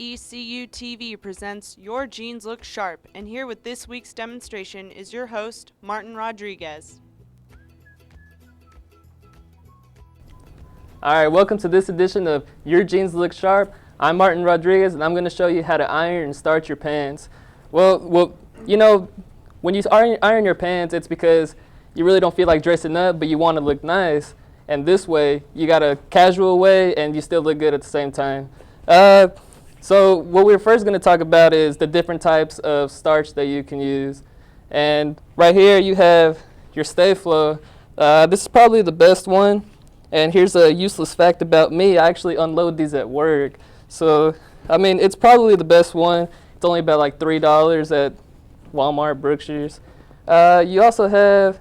MECU TV presents Your Jeans Look Sharp, and here with this week's demonstration is your host, Martin Rodriguez. Alright, welcome to this edition of Your Jeans Look Sharp. I'm Martin Rodriguez, and I'm going to show you how to iron and starch your pants. Well, you know, when you iron your pants, it's because you really don't feel like dressing up, but you want to look nice. And this way, you got a casual way, and you still look good at the same time. So what we're first going to talk about is the different types of starch that you can use. And right here you have your Stay Flow. This is probably the best one. And here's a useless fact about me. I actually unload these at work. So, I mean, it's probably the best one. It's only about like $3 at Walmart, Brookshire's. You also have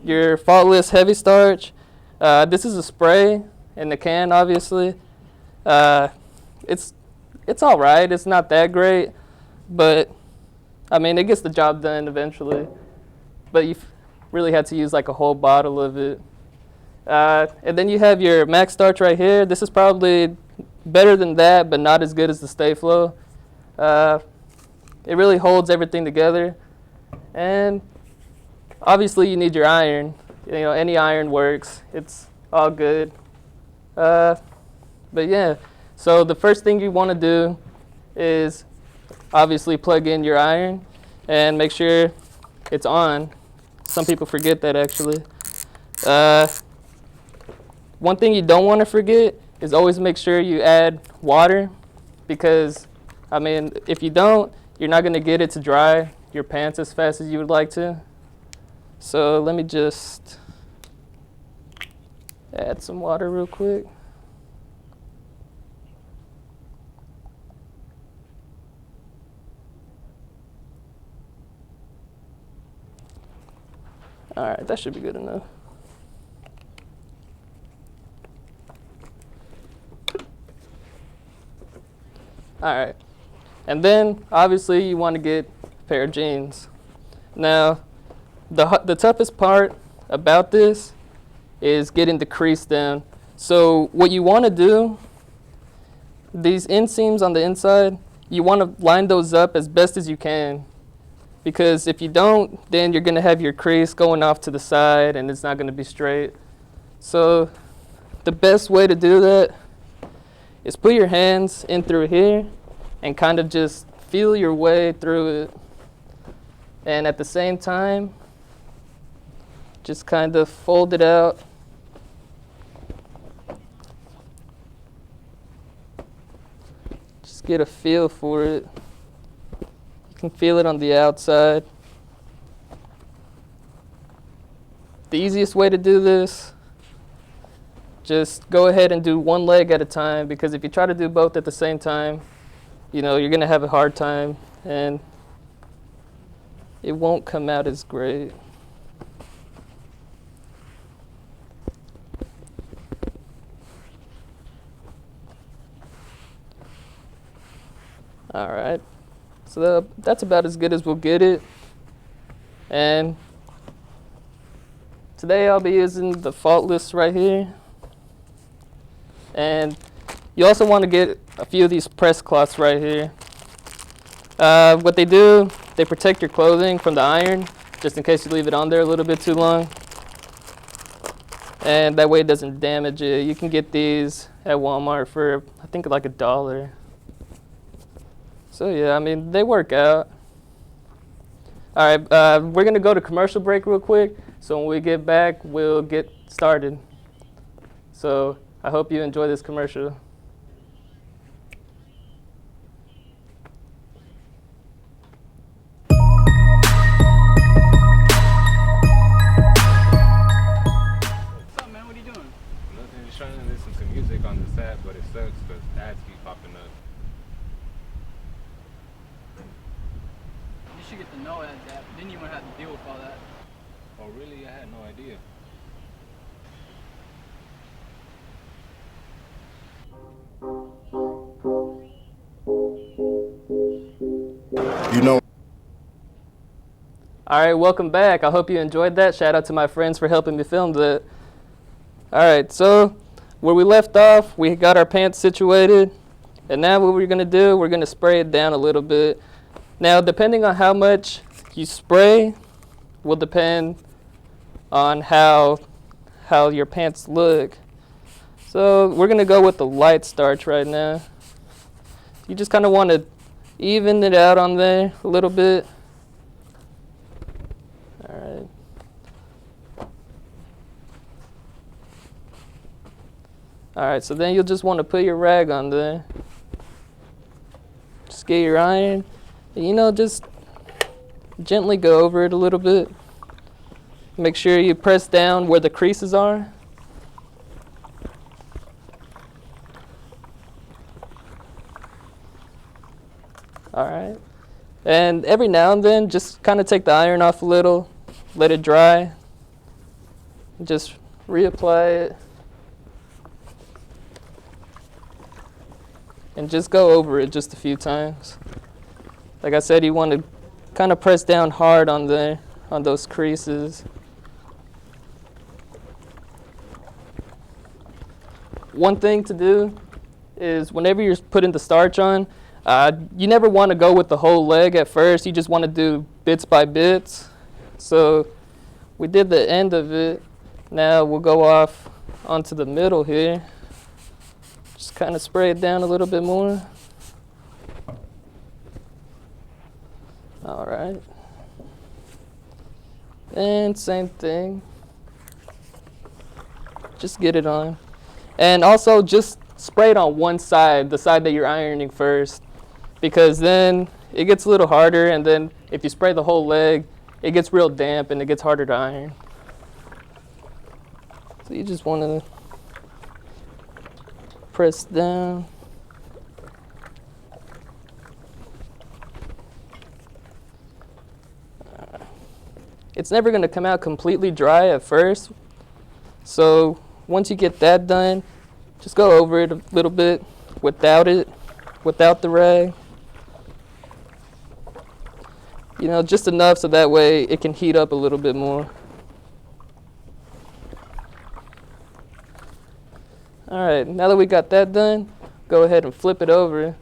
your Faultless Heavy Starch. This is a spray in the can, obviously. It's all right. It's not that great, but I mean, it gets the job done eventually. But you really had to use like a whole bottle of it. And then you have your Max Starch right here. This is probably better than that, but not as good as the Stay Flow. It really holds everything together. And obviously you need your iron. You know, any iron works. It's all good. But yeah. So the first thing you want to do is obviously plug in your iron and make sure it's on. Some people forget that actually. One thing you don't want to forget is always make sure you add water, because I mean, if you don't, you're not going to get it to dry your pants as fast as you would like to. So let me just add some water real quick. All right, that should be good enough. All right, and then obviously you want to get a pair of jeans. Now, the toughest part about this is getting the crease down. So what you want to do, these inseams on the inside, you want to line those up as best as you can. Because if you don't, then you're going to have your crease going off to the side and it's not going to be straight. So the best way to do that is put your hands in through here and kind of just feel your way through it. And at the same time, just kind of fold it out. Just get a feel for it. You can feel it on the outside. The easiest way to do this, just go ahead and do one leg at a time, because if you try to do both at the same time, you know, you're going to have a hard time and it won't come out as great. All right. So that's about as good as we'll get it. And today I'll be using the Faultless right here. And you also want to get a few of these press cloths right here. What they do, they protect your clothing from the iron, just in case you leave it on there a little bit too long. And that way it doesn't damage it. You can get these at Walmart for, I think, like $1. So yeah, I mean, they work out. All right, we're gonna go to commercial break real quick. So when we get back, we'll get started. So I hope you enjoy this commercial. What's up, man? What are you doing? Nothing, just trying to listen to music on this app, but it sucks because ads keep popping up. You should get the no ads app. Then you won't have to deal with all that. Oh, really? I had no idea. You know. All right, welcome back. I hope you enjoyed that. Shout out to my friends for helping me film that. All right, so where we left off, we got our pants situated. And now what we're gonna do, we're gonna spray it down a little bit. Now, depending on how much you spray will depend on how your pants look. So we're gonna go with the light starch right now. You just kind of want to even it out on there a little bit. All right. All right, so then you'll just want to put your rag on there. Just get your iron. And, just gently go over it a little bit. Make sure you press down where the creases are. All right. And every now and then, just kind of take the iron off a little, let it dry. Just reapply it. And just go over it just a few times. Like I said, you want to kind of press down hard on there, on those creases. One thing to do is whenever you're putting the starch on, you never want to go with the whole leg at first. You just want to do bits by bits. So we did the end of it. Now we'll go off onto the middle here. Just kind of spray it down a little bit more. All right. And same thing. Just get it on. And also just spray it on one side, the side that you're ironing first, because then it gets a little harder, and then if you spray the whole leg, it gets real damp and it gets harder to iron. So you just want to press down. It's never going to come out completely dry at first. So once you get that done, just go over it a little bit without the rag. Just enough so that way it can heat up a little bit more. All right, now that we got that done, go ahead and flip it over.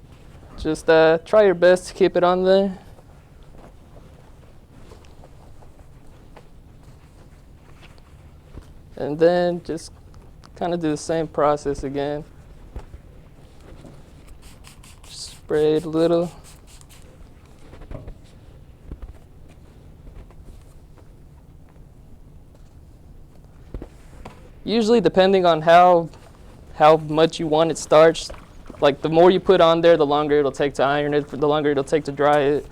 Just try your best to keep it on there. And then just kind of do the same process again. Just spray it a little. Usually, depending on how much you want it starched, like the more you put on there, the longer it'll take to iron it, the longer it'll take to dry it.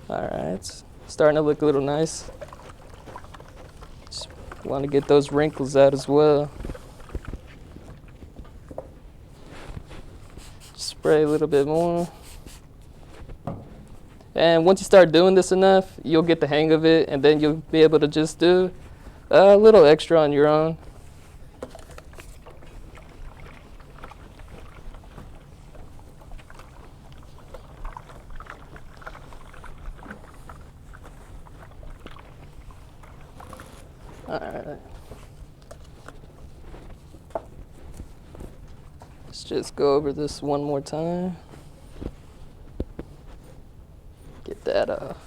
All right, it's starting to look a little nice. Just want to get those wrinkles out as well. Spray a little bit more. And once you start doing this enough, you'll get the hang of it, and then you'll be able to just do a little extra on your own. All right. Let's just go over this one more time. Get that off.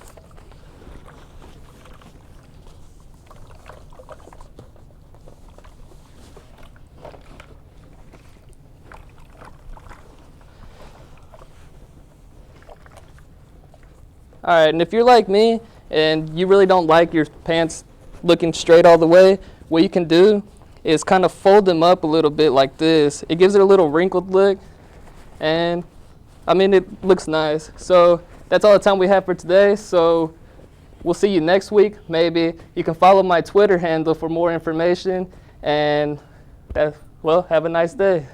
All right, and if you're like me and you really don't like your pants looking straight all the way, what you can do is kind of fold them up a little bit like this. It gives it a little wrinkled look, and I mean, it looks nice. So that's all the time we have for today. So we'll see you next week, maybe. You can follow my Twitter handle for more information, and well, have a nice day.